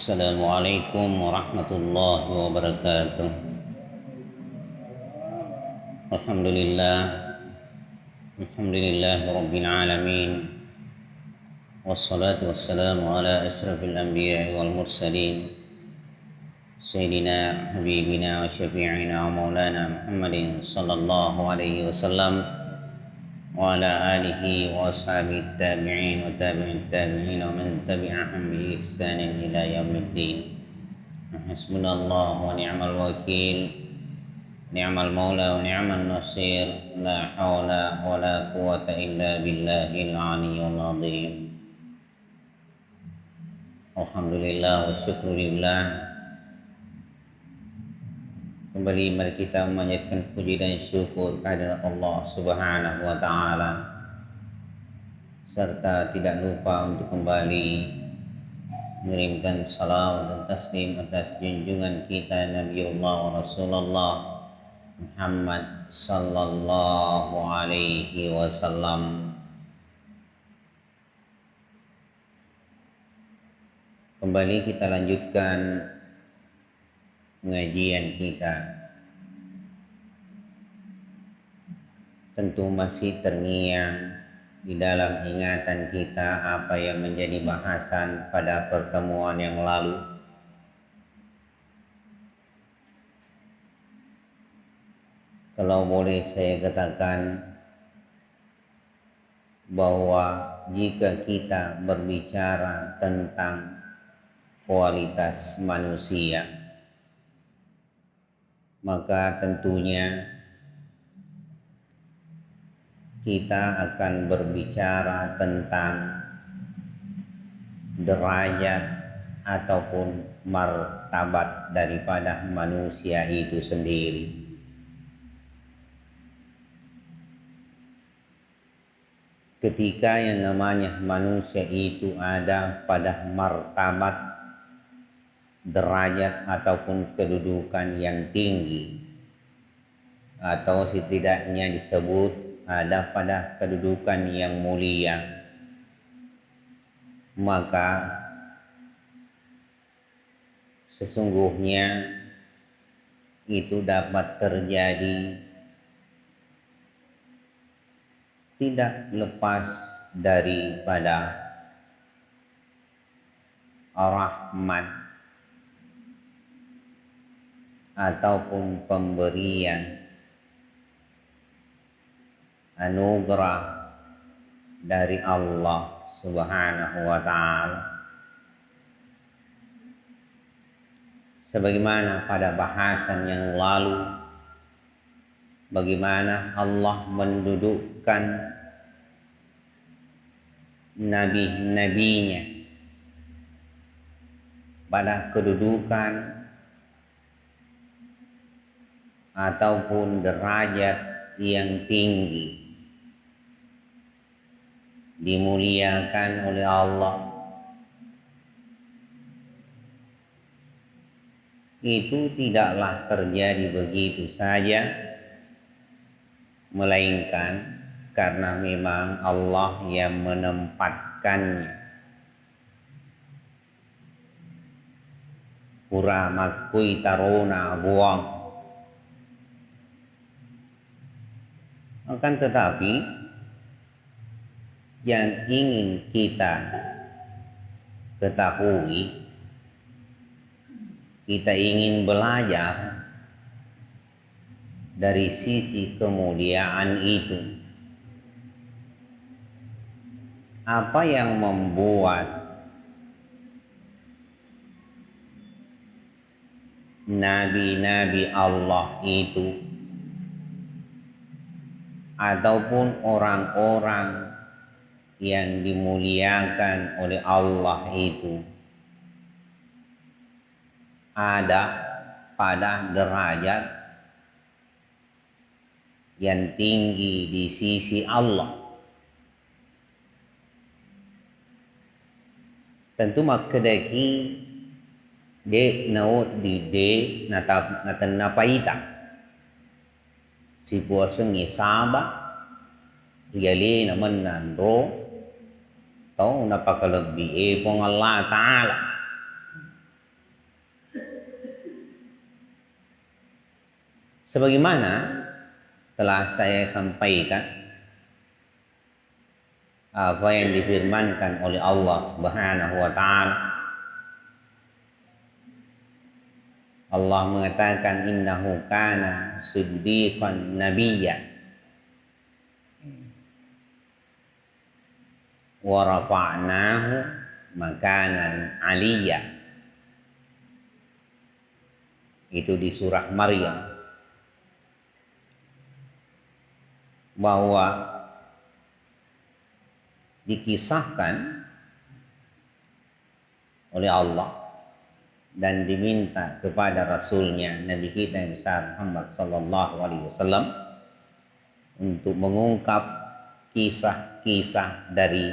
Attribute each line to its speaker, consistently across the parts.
Speaker 1: Assalamualaikum warahmatullahi wabarakatuh. Alhamdulillah, alhamdulillah rabbil alamin. Wassalatu wassalamu ala asyrafil anbiya'i wal mursalin. Sayyidina habibina wa syafi'ina wa maulana Muhammadin sallallahu alaihi wasallam wa ala alihi wa ashabihi tabi'in wa tabi'in tabi'in wa man tabi'ahum bi ihsanin ila yaumiddin. Hasbunallah wa ni'mal wakil, ni'mal maula wa ni'mal nasir, la hawla wa la quwwata illa billahil aliyyil azim. Alhamdulillah wa syukurillah. Kembali mari kita memanjatkan puji dan syukur kehadirat Allah Subhanahu wa taala, serta tidak lupa untuk kembali mengirimkan salam dan taslim atas junjungan kita Nabiullah wa Rasulullah Muhammad sallallahu alaihi wasallam. Kembali kita lanjutkan pengajian kita. Tentu masih terngiang di dalam ingatan kita apa yang menjadi bahasan pada pertemuan yang lalu. Kalau boleh saya katakan bahwa jika kita berbicara tentang kualitas manusia, maka tentunya kita akan berbicara tentang derajat ataupun martabat daripada manusia itu sendiri. Ketika yang namanya manusia itu ada pada martabat, derajat ataupun kedudukan yang tinggi, atau setidaknya disebut ada pada kedudukan yang mulia, maka sesungguhnya itu dapat terjadi tidak lepas daripada rahmat ataupun pemberian anugerah dari Allah Subhanahu wa ta'ala. Sebagaimana pada bahasan yang lalu, bagaimana Allah mendudukkan nabi-nabinya pada kedudukan ataupun derajat yang tinggi, dimuliakan oleh Allah. Itu tidaklah terjadi begitu saja, melainkan karena memang Allah yang menempatkannya. Pura makui taruna buang. Akan tetapi yang ingin kita ketahui, kita ingin belajar dari sisi kemuliaan itu. Apa yang membuat nabi-nabi Allah itu ataupun orang-orang yang dimuliakan oleh Allah itu ada pada derajat yang tinggi di sisi Allah? Tentu makedaki de naot di de napaita si puaseng isaba riyali naman nanro tau napakalagbi pong Allah Ta'ala Sebagaimana telah saya sampaikan apa yang difirmankan oleh Allah Subhanahu wa taala. Allah mengatakan innahu kana siddiqan nabiyya wa rafa'nahu makanan aliyya. Itu di surah Maryam, bahwa dikisahkan oleh Allah dan diminta kepada Rasulnya Nabi kita yang besar Muhammad sallallahu alaihi wasallam untuk mengungkap kisah-kisah dari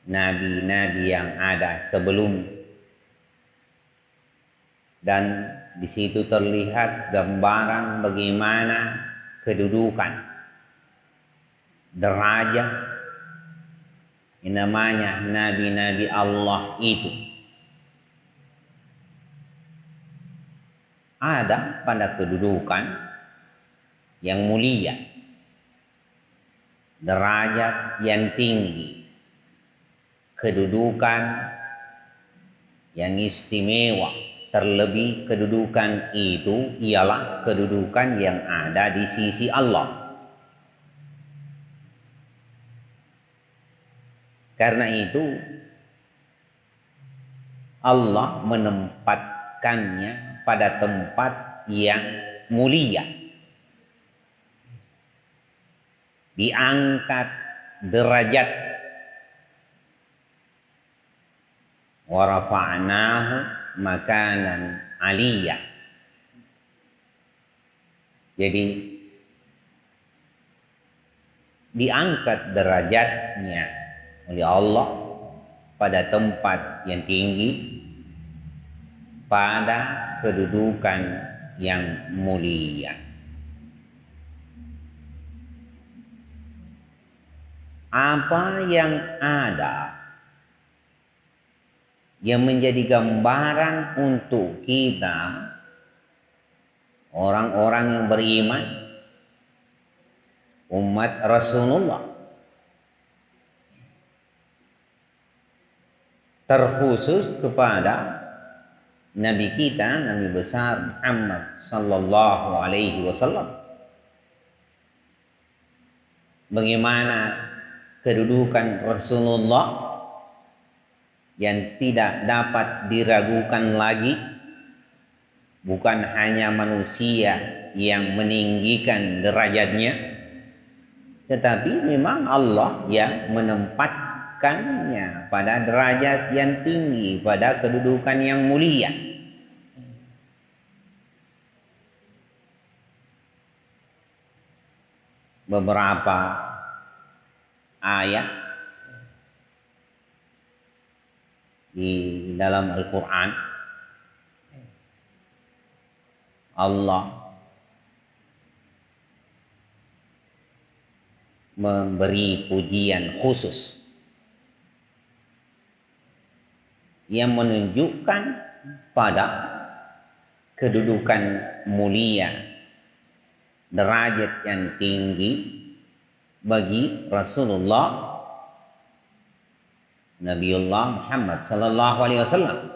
Speaker 1: nabi-nabi yang ada sebelum, dan di situ terlihat gambaran bagaimana kedudukan, derajat yang namanya nabi-nabi Allah itu ada pada kedudukan yang mulia, derajat yang tinggi, kedudukan yang istimewa. Terlebih kedudukan itu ialah kedudukan yang ada di sisi Allah. Karena itu Allah menempatkannya pada tempat yang mulia, diangkat derajat, wa rafa'nahu makanan aliyya. Jadi diangkat derajatnya oleh Allah pada tempat yang tinggi, pada kedudukan yang mulia. Apa yang ada yang menjadi gambaran untuk kita orang-orang yang beriman, umat Rasulullah, terkhusus kepada Nabi kita, Nabi besar Muhammad sallallahu alaihi wasallam. Bagaimana kedudukan Rasulullah yang tidak dapat diragukan lagi, bukan hanya manusia yang meninggikan derajatnya, tetapi memang Allah yang menempatkannya pada derajat yang tinggi, pada kedudukan yang mulia. Beberapa ayat di dalam Al-Quran Allah memberi pujian khusus yang menunjukkan pada kedudukan mulia, derajat yang tinggi bagi Rasulullah Nabiullah Muhammad sallallahu alaihi wasallam.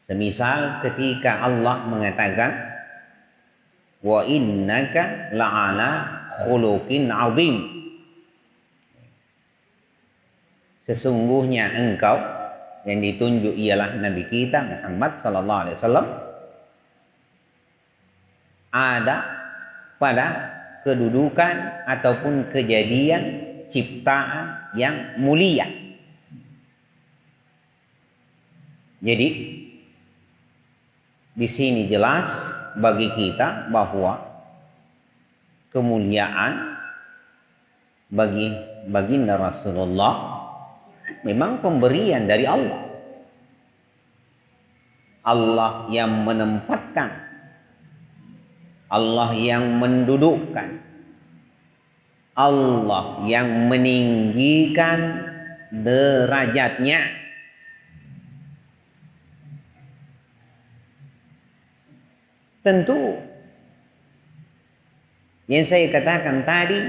Speaker 1: Semisal ketika Allah mengatakan wa innaka la'ala khuluqin 'azim. Sesungguhnya engkau, yang ditunjuk ialah Nabi kita Muhammad sallallahu alaihi wasallam, ada pada kedudukan ataupun kejadian ciptaan yang mulia. Jadi di sini jelas bagi kita bahwa kemuliaan bagi baginda Rasulullah memang pemberian dari Allah. Allah yang menempatkan, Allah yang mendudukkan, Allah yang meninggikan derajatnya. Tentu yang saya katakan tadi,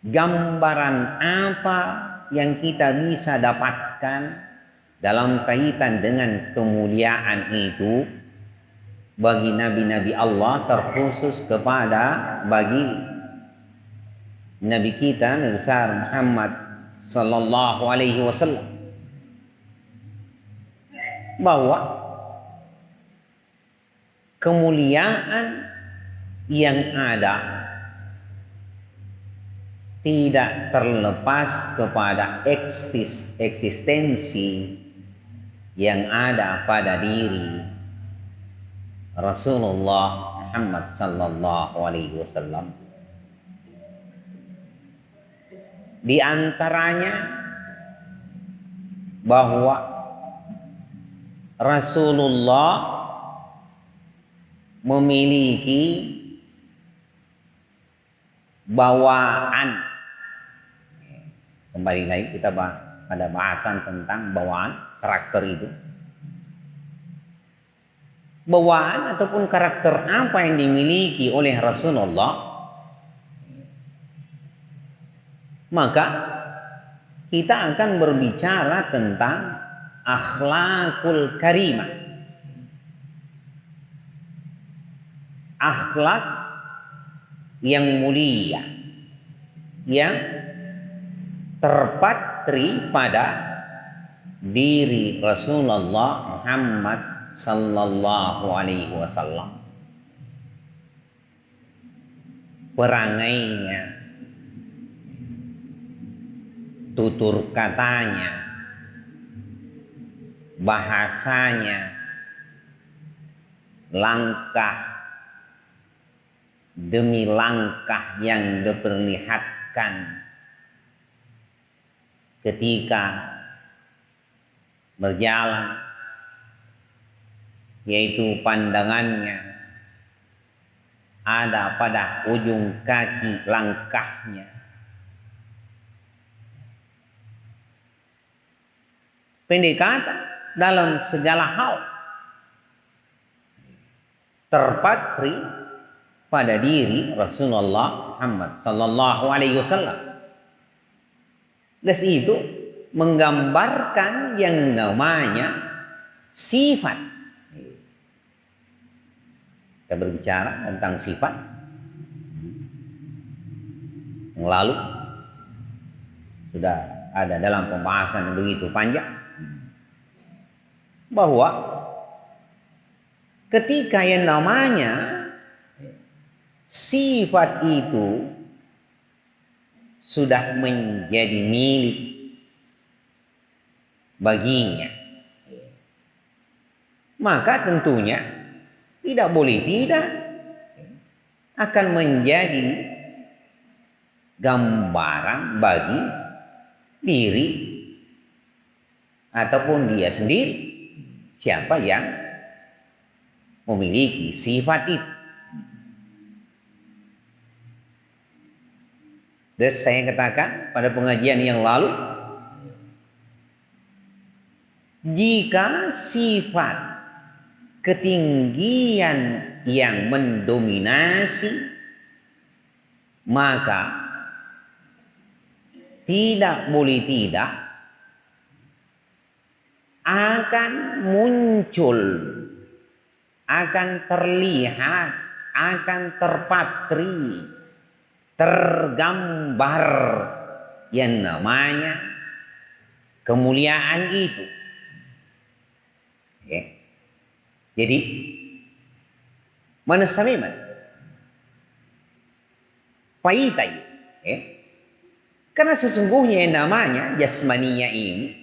Speaker 1: gambaran apa yang kita bisa dapatkan dalam kaitan dengan kemuliaan itu bagi nabi-nabi Allah, terkhusus kepada bagi nabi kita Nabi besar Muhammad sallallahu alaihi wasallam, bahwa kemuliaan yang ada tidak terlepas kepada eksistensi yang ada pada diri Rasulullah Muhammad sallallahu alaihi wasallam. Di antaranya bahwa Rasulullah memiliki bawaan. Kembali lagi kita pada bahasan tentang bawaan, karakter itu. Bawaan ataupun karakter apa yang dimiliki oleh Rasulullah, maka kita akan berbicara tentang akhlakul karimah, akhlak yang mulia, yang terpatri pada diri Rasulullah Muhammad sallallahu alaihi wasallam. Perangainya, tutur katanya, bahasanya, langkah demi langkah yang diperlihatkan ketika berjalan, yaitu pandangannya ada pada ujung kaki langkahnya. Pendekatan dalam segala hal terpatri pada diri Rasulullah Muhammad sallallahu alaihi wasallam. Dan itu menggambarkan yang namanya sifat. Kita berbicara tentang sifat yang lalu sudah ada dalam pembahasan yang begitu panjang, bahwa ketika yang namanya sifat itu sudah menjadi milik baginya, maka tentunya tidak boleh tidak akan menjadi gambaran bagi diri ataupun dia sendiri siapa yang memiliki sifat itu. Dan saya katakan pada pengajian yang lalu, jika sifat ketinggian yang mendominasi, maka tidak boleh tidak akan muncul, akan terlihat, akan terpatri, tergambar yang namanya kemuliaan itu. Oke. Jadi mana samiman paitai, karena sesungguhnya yang namanya jasmaniya ini,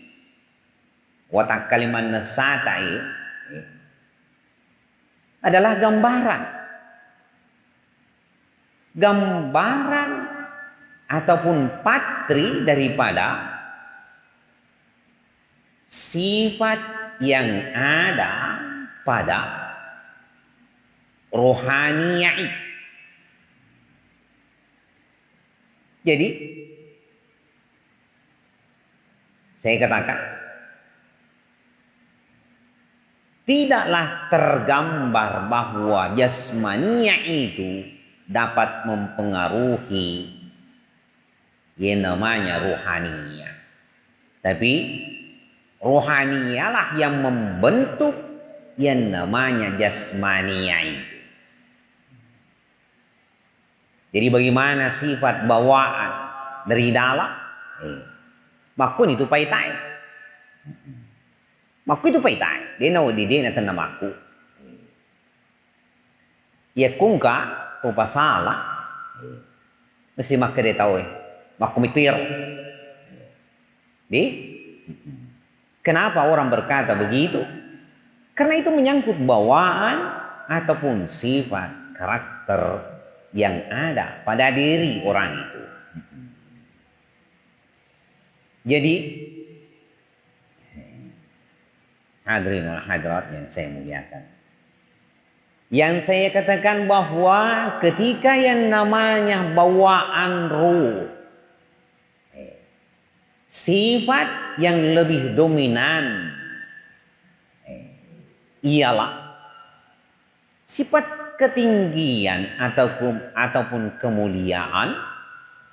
Speaker 1: watak kalimat nasata ini adalah gambaran ataupun patri daripada sifat yang ada pada rohaniya itu. Jadi saya katakan tidaklah tergambar bahwa jasmania itu dapat mempengaruhi yang namanya ruhaniyah. Tapi ruhaniyalah yang membentuk yang namanya jasmania itu. Jadi bagaimana sifat bawaan dari dalam? Makun itu paitai. Maku itu paitai. Dia nawa di dia na maku. Ya kungka tu pasala. Mesti maka dia tahu maku mitir. Di? Kenapa orang berkata begitu? Karena itu menyangkut bawaan ataupun sifat karakter yang ada pada diri orang itu. Jadi hadirin wal hadirat yang saya muliakan, yang saya katakan bahwa ketika yang namanya bawaan ruh, sifat yang lebih dominan ialah sifat ketinggian ataupun kemuliaan,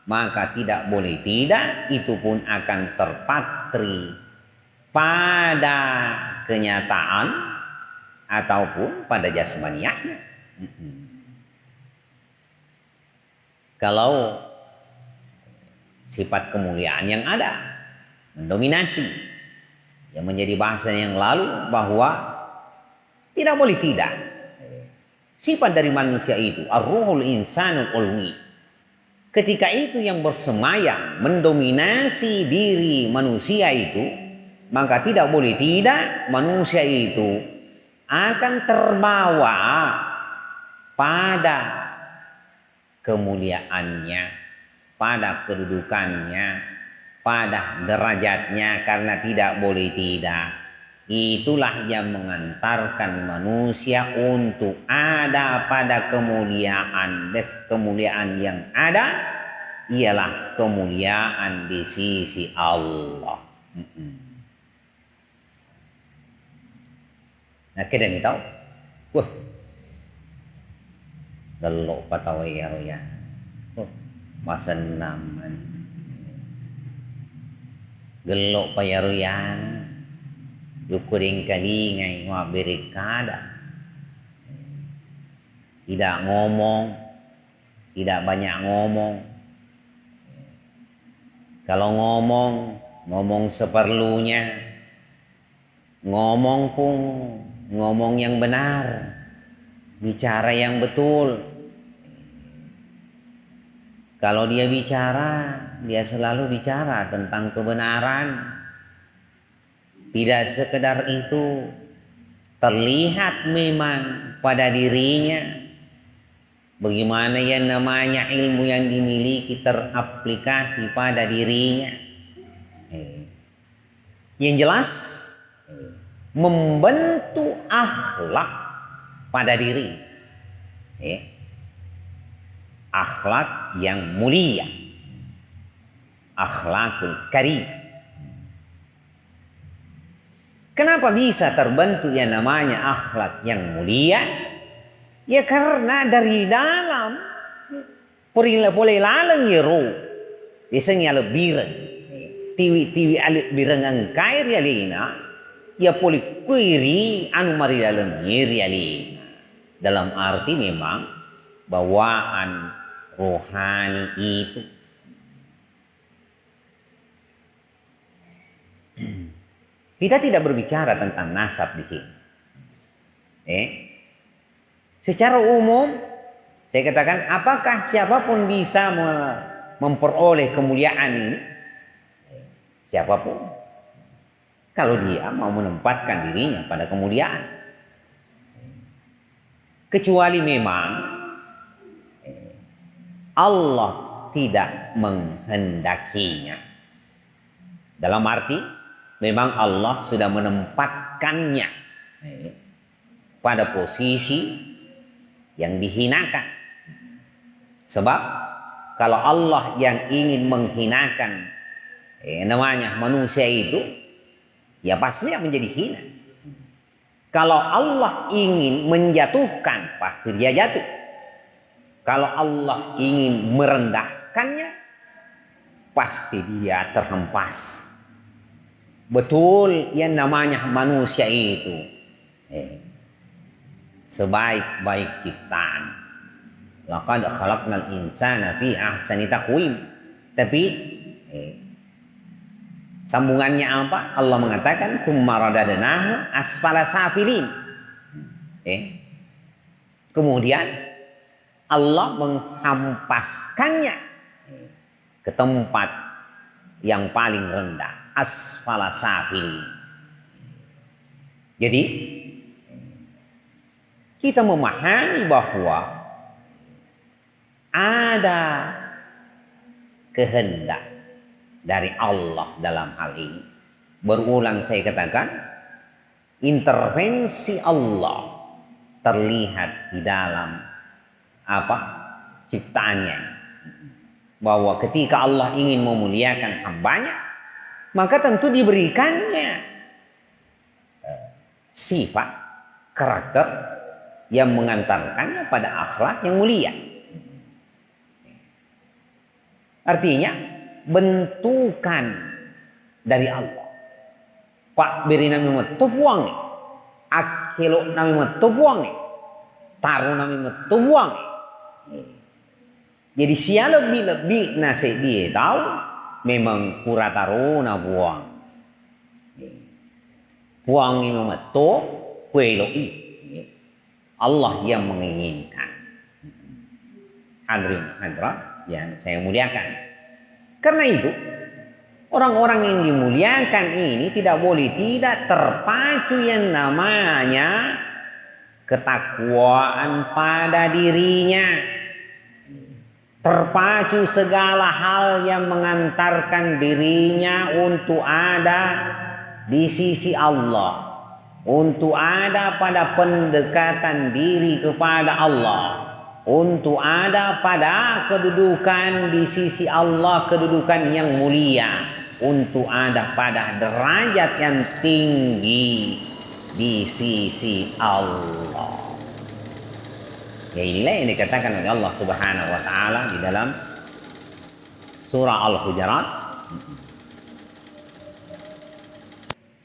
Speaker 1: maka tidak boleh tidak itu pun akan terpatri pada kenyataan ataupun pada jasmaniahnya. Kalau sifat kemuliaan yang ada mendominasi, yang menjadi bahasa yang lalu bahwa tidak boleh tidak sifat dari manusia itu ar-ruhul insanul ulwi, ketika itu yang bersemayam mendominasi diri manusia itu, maka tidak boleh tidak manusia itu akan terbawa pada kemuliaannya, pada kedudukannya, pada derajatnya, karena tidak boleh tidak. Itulah yang mengantarkan manusia untuk ada pada kemuliaan. Dan kemuliaan yang ada ialah kemuliaan di sisi Allah. Nah, kita ni tahu. Wah. Gelok patawai ya roya. Masa naman. Gelok pa ya royan. Yukuring kalingai wa berikada. Tidak ngomong, tidak banyak ngomong. Kalau ngomong seperlunya. Ngomong pun ngomong yang benar, bicara yang betul. Kalau dia bicara, dia selalu bicara tentang kebenaran. Tidak sekedar itu, terlihat memang pada dirinya bagaimana yang namanya ilmu yang dimiliki teraplikasi pada dirinya. Yang jelas membentuk akhlak pada diri, akhlak yang mulia, akhlakul karim. Kenapa bisa terbentuk yang namanya akhlak yang mulia? Ya karena dari dalam boleh laleng ya roh, biasanya lebih tiwi alit birengang kair ya lina, ya boleh kuiri anu mari dalam ya lina. Dalam arti memang bawaan rohani itu kita tidak berbicara tentang nasab di sini. Secara umum saya katakan, apakah siapapun bisa memperoleh kemuliaan ini? Siapapun, kalau dia mau menempatkan dirinya pada kemuliaan. Kecuali memang Allah tidak menghendakinya. Dalam arti memang Allah sudah menempatkannya pada posisi yang dihinakan. Sebab kalau Allah yang ingin menghinakan namanya manusia itu, ya pasti menjadi hina. Kalau Allah ingin menjatuhkan, pasti dia jatuh. Kalau Allah ingin merendahkannya, pasti dia terhempas. Betul yang namanya manusia itu sebaik-baik ciptaan. Laqad khalaqnal insana fi ahsani taqwim. Tapi sambungannya apa? Allah mengatakan tsumma radadnahu asfala safilin. Kemudian Allah menghempaskannya ke tempat yang paling rendah, asfala safilin. Jadi kita memahami bahwa ada kehendak dari Allah dalam hal ini. Berulang saya katakan, intervensi Allah terlihat di dalam ciptaannya. Bahwa ketika Allah ingin memuliakan hambanya, maka tentu diberikannya sifat, karakter yang mengantarkannya pada akhlak yang mulia. Artinya bentukan dari Allah. Pak beri nami metubuang, akelo nami metubuang, taruh nami metubuang. Jadi sia lebih nasi dia tahu memang pura taruh na buang. Buang ini metu kueloi. Allah yang menginginkan. Hadirin hadirat yang saya muliakan. Karena itu orang-orang yang dimuliakan ini tidak boleh tidak terpacu yang namanya ketakwaan pada dirinya. Terpacu segala hal yang mengantarkan dirinya untuk ada di sisi Allah. Untuk ada pada pendekatan diri kepada Allah. Untuk ada pada kedudukan di sisi Allah, kedudukan yang mulia. Untuk ada pada derajat yang tinggi di sisi Allah. Ya inilah yang dikatakan oleh Allah Subhanahu wa taala di dalam surah Al-Hujurat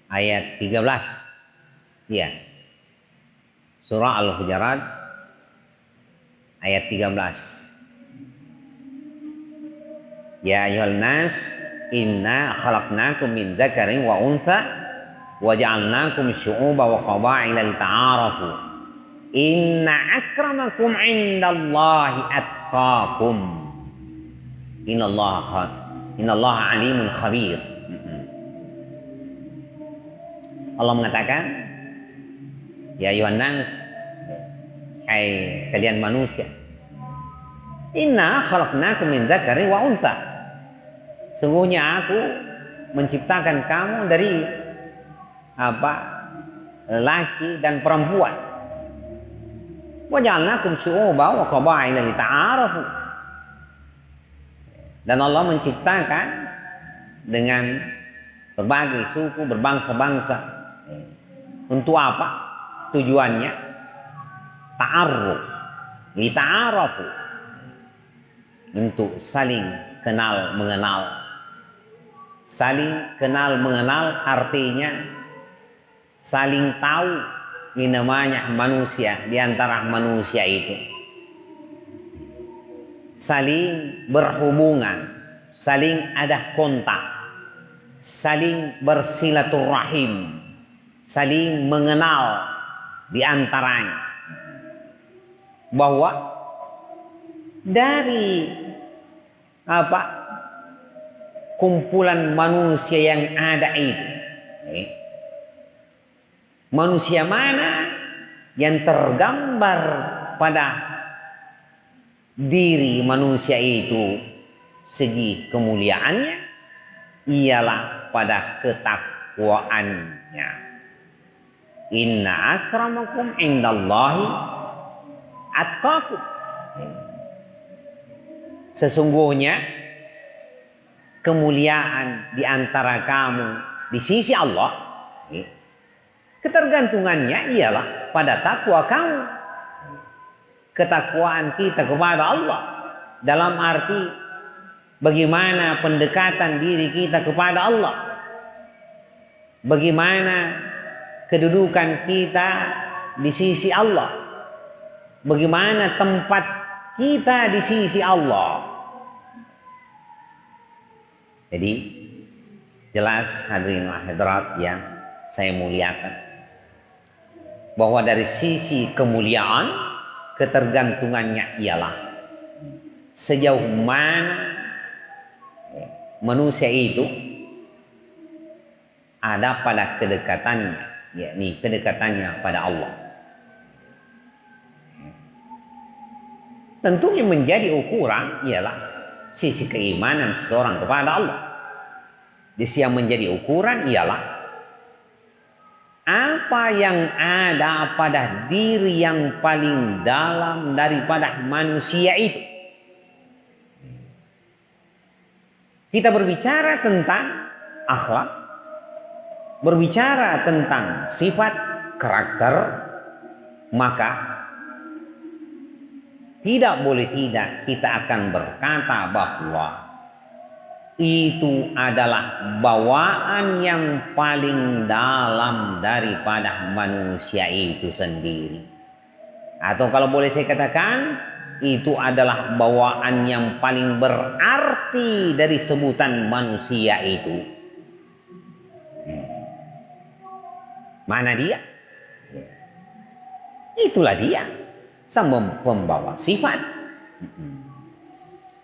Speaker 1: ayat 13. Ya. Surah Al-Hujurat ayat 13. Ya ayyuhan nas inna khalaqnakum min dzakarin wa untha wa ja'alnakum syu'uban wa qaba'ila lita'arafu. Inna akramakum indallahi atqakum. Innallaha alimun khabir. Allah mengatakan, ya ayyuhan nas, hai sekalian manusia, inna khalaqnakum min dzakarin wa untha. Sungguhnya aku menciptakan kamu dari laki dan perempuan. Wa ja'alnakum syu'uban wa qaba'ila lita'arafu. Dan Allah menciptakan dengan berbagai suku, berbangsa-bangsa. Untuk apa? Tujuannya ta'aruf, lita'arafu. Untuk saling kenal mengenal. Saling kenal mengenal artinya saling tahu. Ini namanya manusia, di antara manusia itu saling berhubungan, saling ada kontak, saling bersilaturahim, saling mengenal di antaranya. Bahwa dari kumpulan manusia yang ada itu, manusia mana yang tergambar pada diri manusia itu segi kemuliaannya ialah pada ketakwaannya. Inna akramakum indallahi atqakum. Sesungguhnya kemuliaan di antara kamu di sisi Allah Ketergantungannya ialah pada takwa kamu. Ketakwaan kita kepada Allah dalam arti bagaimana pendekatan diri kita kepada Allah, bagaimana kedudukan kita di sisi Allah, bagaimana tempat kita di sisi Allah. Jadi jelas hadirin wa hadirat yang saya muliakan, bahwa dari sisi kemuliaan ketergantungannya ialah sejauh mana manusia itu ada pada kedekatannya, yakni kedekatannya pada Allah. Tentunya menjadi ukuran ialah sisi keimanan seseorang kepada Allah. Yang menjadi ukuran ialah apa yang ada pada diri yang paling dalam daripada manusia itu. Kita berbicara tentang akhlak, berbicara tentang sifat, karakter, maka tidak boleh tidak kita akan berkata bahwa itu adalah bawaan yang paling dalam daripada manusia itu sendiri. Atau kalau boleh saya katakan, itu adalah bawaan yang paling berarti dari sebutan manusia itu. Mana dia? Itulah dia, sang pembawa sifat.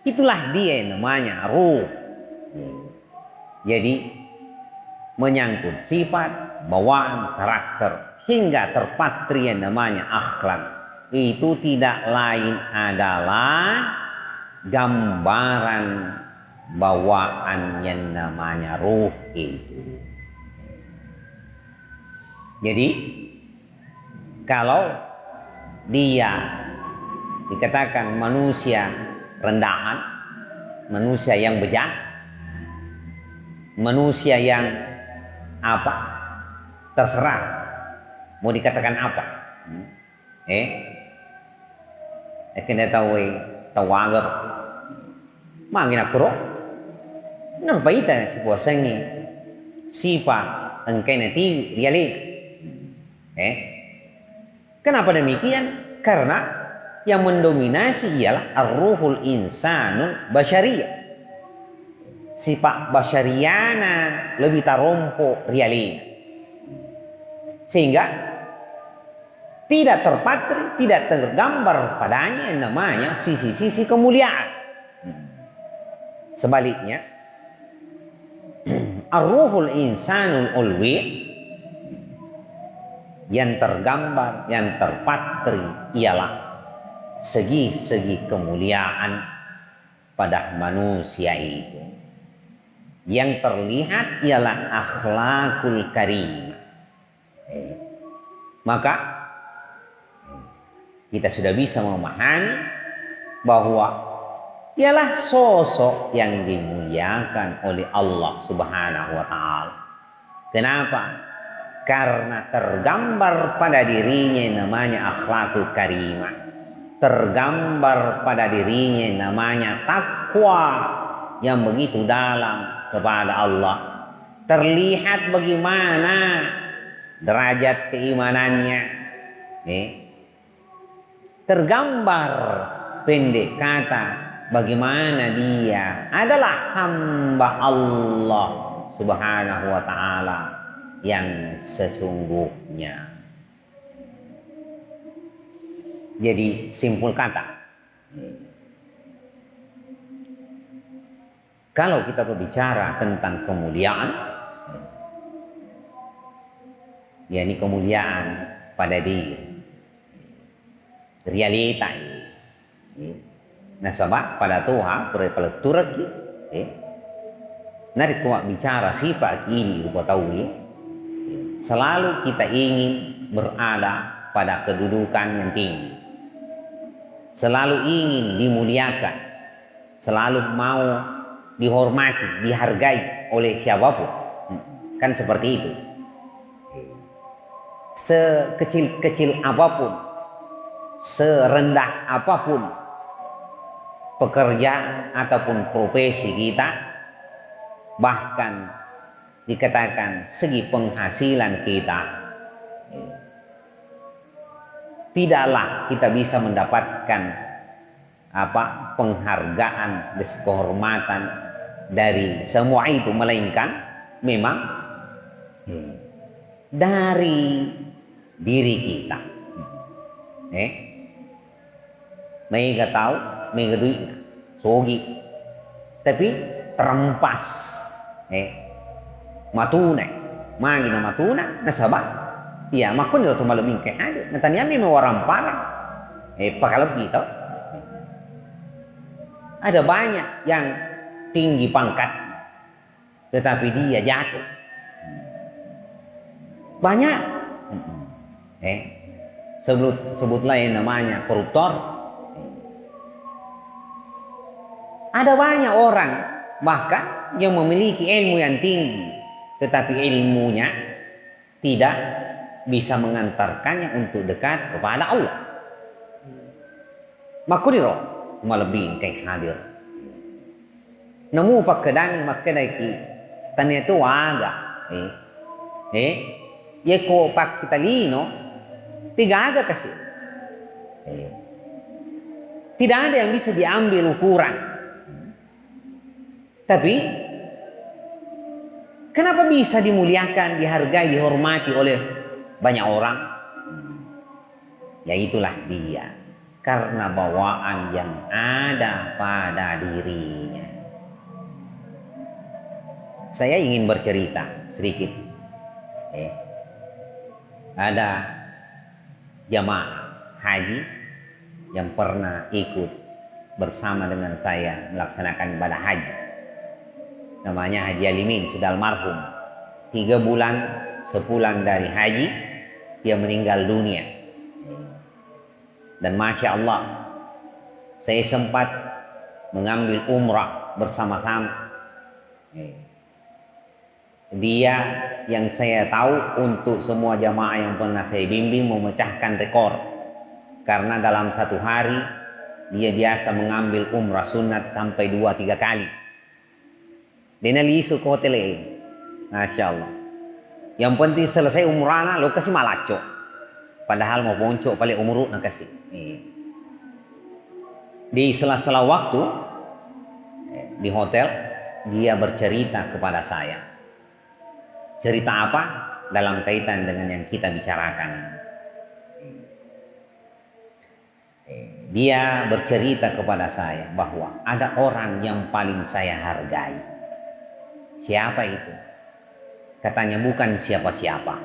Speaker 1: Itulah dia yang namanya ruh. Jadi menyangkut sifat, bawaan, karakter hingga terpatri yang namanya akhlak, itu tidak lain adalah gambaran bawaan yang namanya ruh itu. Jadi kalau dia dikatakan manusia rendahan, manusia yang bejat, manusia yang apa, terserah mau dikatakan apa, kena tahu tawagar mangina kuro napa ita sebuah sengi sifat engkau nanti riali. Kenapa demikian? Karena yang mendominasi ialah ar-ruhul insanul basyariyah, sifat basyariana lebih tarompo riali, sehingga tidak terpatri, tidak tergambar padanya yang namanya sisi-sisi kemuliaan. Sebaliknya, ar-ruhul insanul ulwi, yang tergambar, yang terpatri ialah segi-segi kemuliaan pada manusia itu. Yang terlihat ialah akhlakul karim. Maka kita sudah bisa memahami bahwa ialah sosok yang dimuliakan oleh Allah Subhanahu wa taala. Kenapa? Karena tergambar pada dirinya yang namanya akhlakul karimah, tergambar pada dirinya yang namanya takwa yang begitu dalam kepada Allah. Terlihat bagaimana derajat keimanannya, tergambar pendek kata bagaimana dia adalah hamba Allah Subhanahu wa taala yang sesungguhnya. Jadi simpul kata, kalau kita berbicara tentang kemuliaan, yakni kemuliaan pada diri, realita ini. Nah sebab pada Tuhan perpeleturak nari kuat bicara sifat ini rupa tahu selalu kita ingin berada pada kedudukan yang tinggi, selalu ingin dimuliakan, selalu mau dihormati, dihargai oleh siapapun, kan seperti itu. sekecil-kecil apapun, serendah apapun pekerjaan ataupun profesi kita, bahkan dikatakan segi penghasilan kita, tidaklah kita bisa mendapatkan penghargaan dan kehormatan dari semua itu, melainkan memang dari diri kita. Mereka tahu, mereka duit, sogi, tapi terempas. Matuna, magina matuna, nasabah. Ya, makun itu tuh malam mingke ada. Natanya memang orang parang. Pakalagi tau. Ada banyak yang tinggi pangkatnya, tetapi dia jatuh. Banyak. Sebutlah yang namanya koruptor. Ada banyak orang bahkan yang memiliki ilmu yang tinggi, tetapi ilmunya tidak bisa mengantarkannya untuk dekat kepada Allah. Makuniro malebih kayak hadir. Nemu pakedang makedaki tanya itu waga. Yeko pak kita lino tiga ada kasih. Tidak ada yang bisa diambil ukuran. Tapi kenapa bisa dimuliakan, dihargai, dihormati oleh banyak orang? Ya itulah dia, karena bawaan yang ada pada dirinya. Saya ingin bercerita sedikit. Ada jamaah haji yang pernah ikut bersama dengan saya melaksanakan ibadah haji. Namanya Haji Alimin, sudah almarhum. 3 bulan sepulang dari haji dia meninggal dunia. Dan Masya Allah, saya sempat mengambil umrah bersama-sama. Dia yang saya tahu untuk semua jamaah yang pernah saya bimbing memecahkan rekor, karena dalam 1 hari dia biasa mengambil umrah sunat sampai 2-3 kali. Dinalisu ke hotel ini, Masya Allah. Yang penting selesai umrahnya lo kasih malaco, padahal mau ponco paling umruk nak kasih. Di sela-sela waktu di hotel dia bercerita kepada saya. Cerita apa? Dalam kaitan dengan yang kita bicarakan. Dia bercerita kepada saya bahwa ada orang yang paling saya hargai. Siapa itu? Katanya bukan siapa-siapa.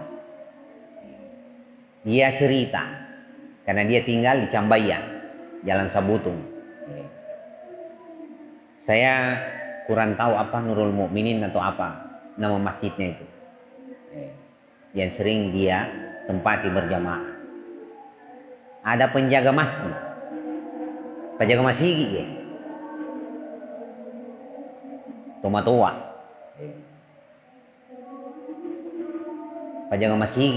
Speaker 1: Dia cerita karena dia tinggal di Cambayan, Jalan Sabutung. Saya kurang tahu apa Nurul Mukminin atau apa nama masjidnya itu. Yang sering dia tempati berjamaah. Ada penjaga masjid. Penjaga masjid ya. Tua-tua. Penjaga masjid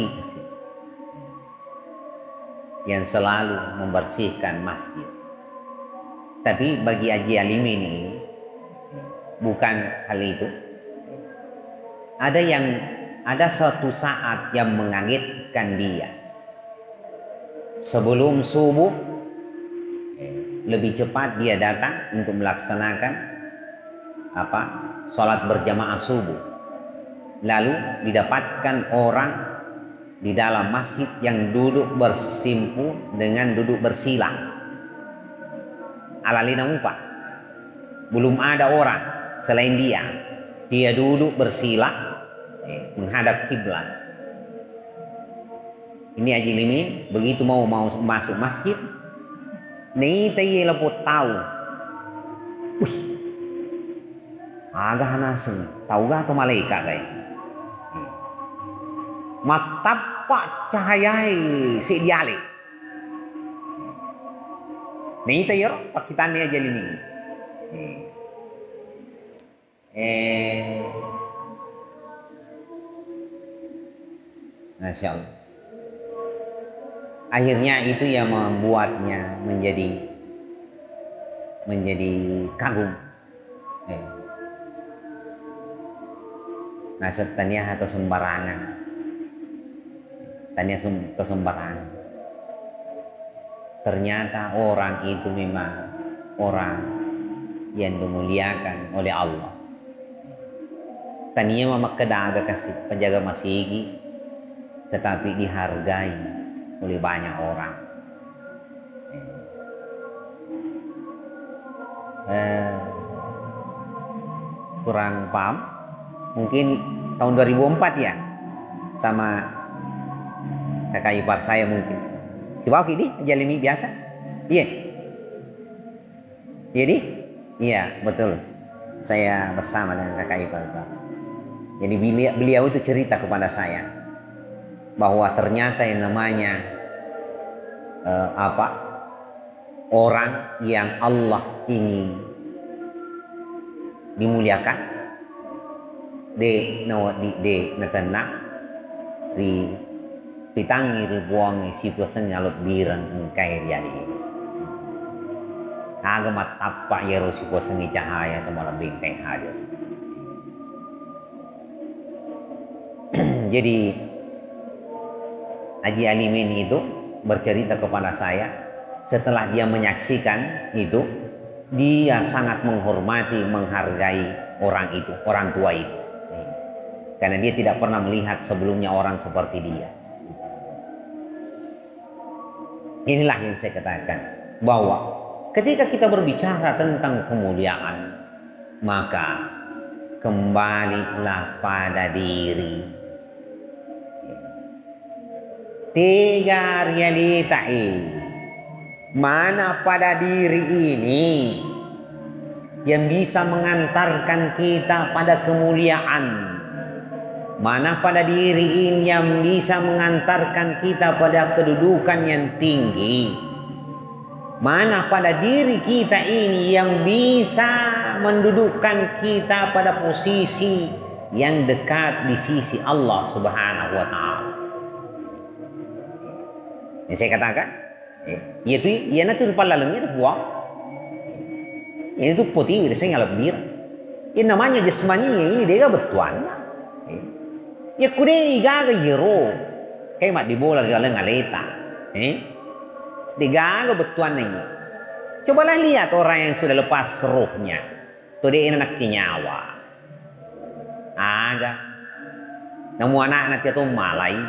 Speaker 1: yang selalu membersihkan masjid. Tapi bagi Haji Alimin ini bukan hal itu. Ada suatu saat yang mengagetkan dia. Sebelum subuh lebih cepat dia datang untuk melaksanakan sholat berjamaah subuh. Lalu didapatkan orang di dalam masjid yang duduk bersimpu dengan duduk bersila. Alalina mupa. Belum ada orang selain dia. Dia duduk bersila menghadap kiblat. Ini Haji Limin begitu mau masuk masjid, nih tayi lepot tahu. Agak hanaseng, tahu gak atau malaikat kayak? Matapak cahayai si diale. Nih tayo pakitannya Haji Limin. Masya Allah. akhirnya itu yang membuatnya menjadi kagum. Nah, tania atau sembarangan, tania atau sembarangan. Ternyata orang itu memang orang yang dimuliakan oleh Allah. Tania mama kedaga kasih penjaga masigi, tetapi dihargai oleh banyak orang. Kurang paham, mungkin tahun 2004 ya, sama kakak ipar saya mungkin. Si Waki di jalimi biasa, iya, jadi, iya betul. Saya bersama dengan kakak ipar. Jadi beliau itu cerita kepada saya bahwa ternyata yang namanya orang yang Allah ingin dimuliakan de natana ri pitangi ri buangi situasi nyalot biran engkai riadi agama tapak ya situasi cahaya atau malah bintang hadir. Jadi Haji Alimin itu bercerita kepada saya setelah dia menyaksikan itu, dia sangat menghormati, menghargai orang itu, orang tua itu, karena dia tidak pernah melihat sebelumnya orang seperti dia. Inilah yang saya katakan, bahwa ketika kita berbicara tentang kemuliaan, maka kembalilah pada diri. Tiga realita ini, mana pada diri ini yang bisa mengantarkan kita pada kemuliaan, mana pada diri ini yang bisa mengantarkan kita pada kedudukan yang tinggi, mana pada diri kita ini yang bisa mendudukkan kita pada posisi yang dekat di sisi Allah Subhanahu wa Ta'ala. Yang saya katakan, yaitu ia nanti rupa lalengnya buah, ini tuh putih, saya ngalap bir. Ini namanya jasmani ini dia betuan. Ya kude igaga yero, kayak mat di bola di dalam ngaleta, digaga betuan ini. Cobalah lihat orang yang sudah lepas rohnya, tuh dia anak kinyawa, aga, namu anak nanti tuh malai,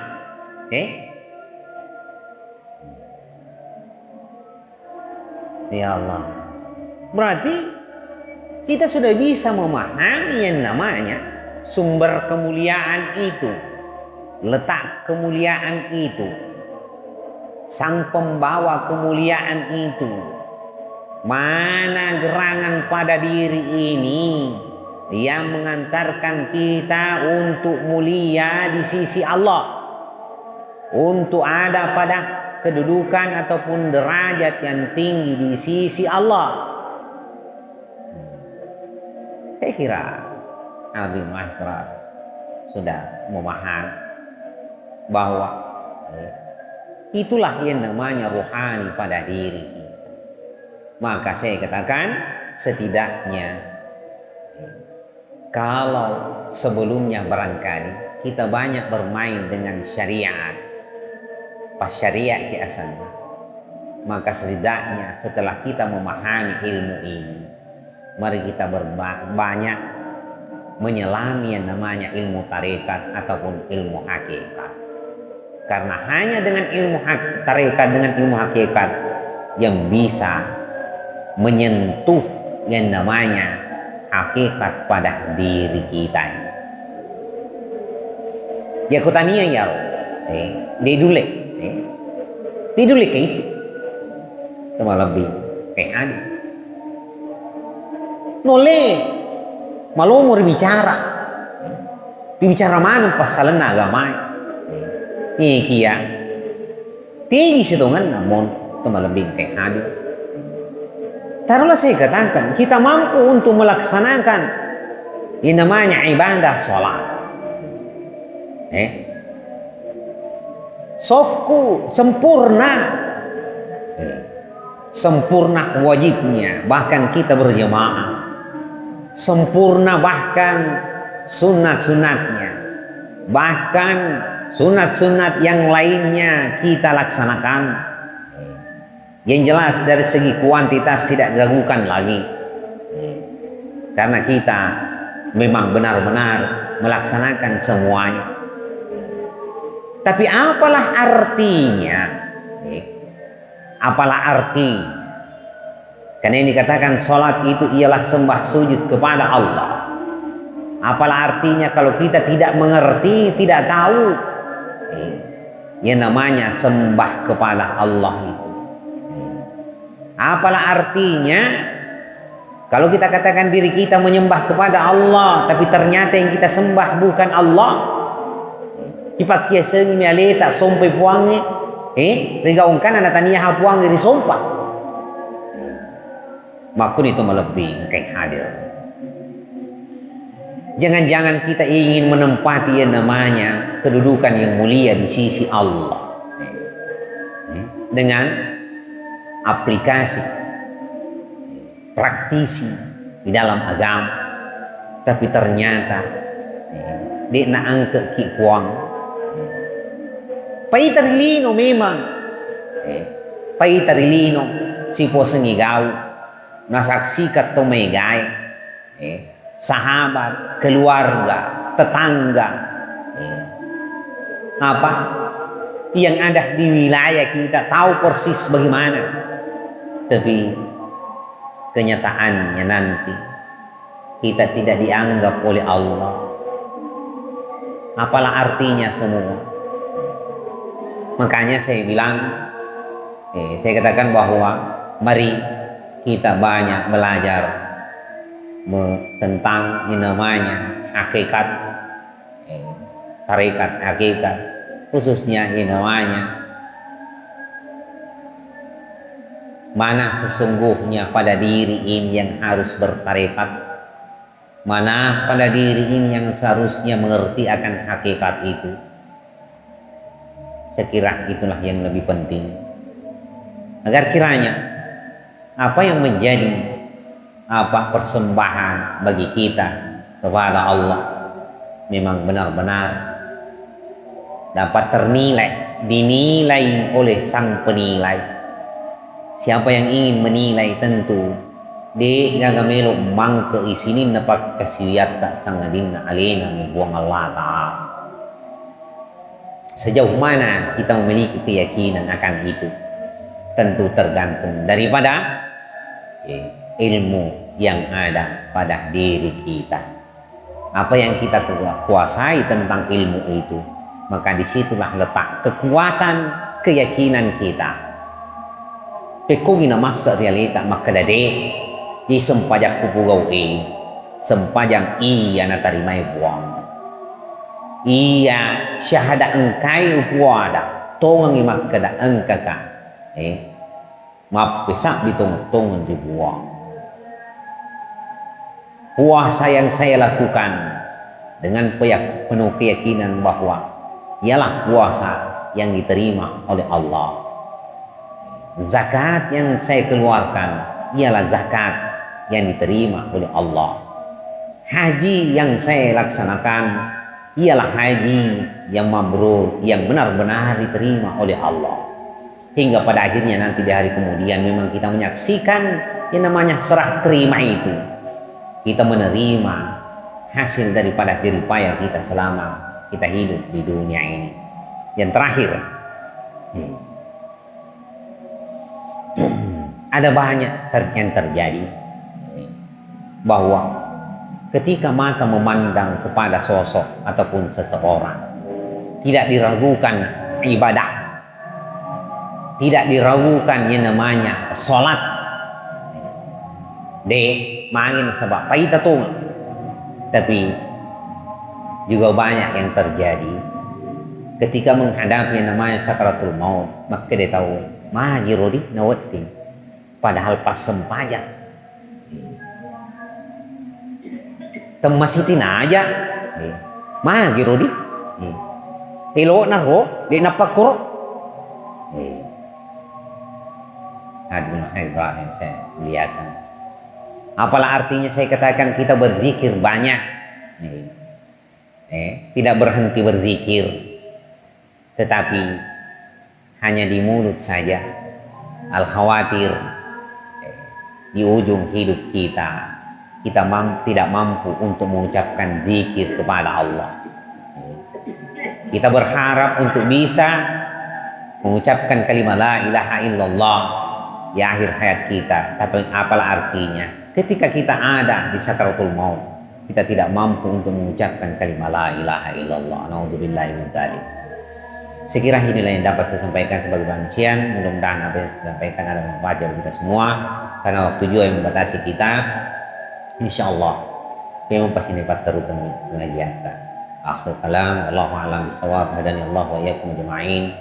Speaker 1: Ya Allah, berarti kita sudah bisa memahami yang namanya sumber kemuliaan itu, letak kemuliaan itu, sang pembawa kemuliaan itu, mana gerangan pada diri ini yang mengantarkan kita untuk mulia di sisi Allah, untuk ada pada kedudukan ataupun derajat yang tinggi di sisi Allah. Saya kira Al-Bim Mahtra sudah memahami bahwa itulah yang namanya rohani pada diri kita. Maka saya katakan, setidaknya kalau sebelumnya barangkali kita banyak bermain dengan syariat, pas syariat kiasannya, maka setidaknya setelah kita memahami ilmu ini, mari kita banyak menyelami yang namanya ilmu tarekat ataupun ilmu hakikat. Karena hanya dengan ilmu tarekat, dengan ilmu hakikat yang bisa menyentuh yang namanya hakikat pada diri kita. Ya kutania ya, didulek. Tidulik kaisi sama lebih kayak ada nole malu mau bicara mana pasalan agama ini kia tinggi setongan namun sama lebih kayak ada. Taruhlah saya katakan, kita mampu untuk melaksanakan yang namanya ibadah sholat, Soku sempurna, sempurna wajibnya, bahkan kita berjamaah, sempurna bahkan sunat-sunatnya, bahkan sunat-sunat yang lainnya kita laksanakan. Yang jelas dari segi kuantitas tidak diragukan lagi, karena kita memang benar-benar melaksanakan semuanya. Tapi apalah artinya? Apalah artinya? Karena ini dikatakan sholat itu ialah sembah sujud kepada Allah. Apalah artinya kalau kita tidak mengerti, tidak tahu yang namanya sembah kepada Allah itu? Apalah artinya kalau kita katakan diri kita menyembah kepada Allah, tapi ternyata yang kita sembah bukan Allah? Ipakia sengi mialeta sompai puangi, rigaungkan anak tania puangi risompah. Makun itu melebih kayak hadir. Jangan-jangan kita ingin menempati yang namanya kedudukan yang mulia di sisi Allah dengan aplikasi, praktisi di dalam agama, tapi ternyata dia nak angkat kipuang. Pai tarilino memang, pai tarilino si po sengigau, nasaksikat to megay, sahabat, keluarga, tetangga, apa yang ada di wilayah kita tahu persis bagaimana, tapi kenyataannya nanti kita tidak dianggap oleh Allah. Apalah artinya semua? Makanya saya bilang, saya katakan bahwa mari kita banyak belajar tentang yang namanya hakikat, tarekat hakikat, khususnya yang namanya mana sesungguhnya pada diri ini yang harus bertarekat, mana pada diri ini yang seharusnya mengerti akan hakikat itu. Saya kira itulah yang lebih penting, agar kiranya apa yang menjadi persembahan bagi kita kepada Allah memang benar-benar dapat ternilai, dinilai oleh sang penilai. Siapa yang ingin menilai tentu di gagamelo mangke isinin napak kasiyata sangadin alena buang Allah Ta'ala. Sejauh mana kita memiliki keyakinan akan itu tentu tergantung daripada ilmu yang ada pada diri kita. Apa yang kita kuasai tentang ilmu itu, maka disitulah letak kekuatan keyakinan kita. Pekungina masa realita maka dade di sempajak kupugau sempajang iya na tarimay buang. Iya syahada engkai upuada tongang imakada engkaka mapisak bitong-tongan dibuang. Puasa yang saya lakukan dengan penuh keyakinan bahwa ialah puasa yang diterima oleh Allah. Zakat yang saya keluarkan ialah zakat yang diterima oleh Allah. Haji yang saya laksanakan ialah haji yang mabrur, yang benar-benar diterima oleh Allah. Hingga pada akhirnya nanti di hari kemudian memang kita menyaksikan yang namanya serah terima itu. Kita menerima hasil daripada jerih payah kita selama kita hidup di dunia ini. Yang terakhir, ada banyak yang terjadi bahwa ketika mata memandang kepada sosok ataupun seseorang, tidak diragukan ibadah, tidak diragukan yang namanya sholat, mangin sebab paita tuh. Tapi juga banyak yang terjadi ketika menghadapi yang namanya sakaratul maut, maka dia tahu majirodi nawatin, padahal pas sempayang temasitin aja mah girodi ilo na ro di napakuro Hadirin hadirat yang saya muliakan. Apalah artinya saya katakan kita berzikir banyak, tidak berhenti berzikir, tetapi hanya di mulut saja. Al-khawatir di ujung hidup kita tidak mampu untuk mengucapkan zikir kepada Allah. Kita berharap untuk bisa mengucapkan kalimat la ilaha illallah di akhir hayat kita, tapi apalah artinya ketika kita ada di sakaratul maut, kita tidak mampu untuk mengucapkan kalimat la ilaha illallah. Naudzubillahi min dzalik. Sekira inilah yang dapat saya sampaikan sebagai pengajian. Mudah-mudahan apa yang saya sampaikan ada manfaat bagi kita semua, karena waktu juga yang membatasi kita. Insyaallah memang pasti dapat terutama pengajian kita. Akhir kalam, wallahu a'lam bishawab. Hadani Allah wa iyyakum ajma'in.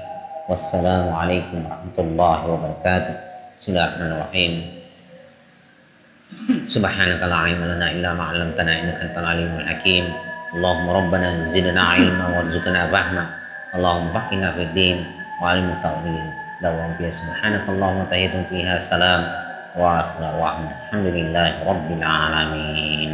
Speaker 1: Wassalamualaikum warahmatullahi wabarakatuh. Bismillahirrahmanirrahim. Subhanaka la ilma lana illa ma 'allamtana innaka antal alimul hakim. Allahumma rabbana zidna ilma warzuqna fahma. Allahumma faqihna fid din wa 'allimna ta'wil. Dawam bi subhanaka Allahumma tahiyyatun fiha salam wa alhamdulillahi rabbil alamin.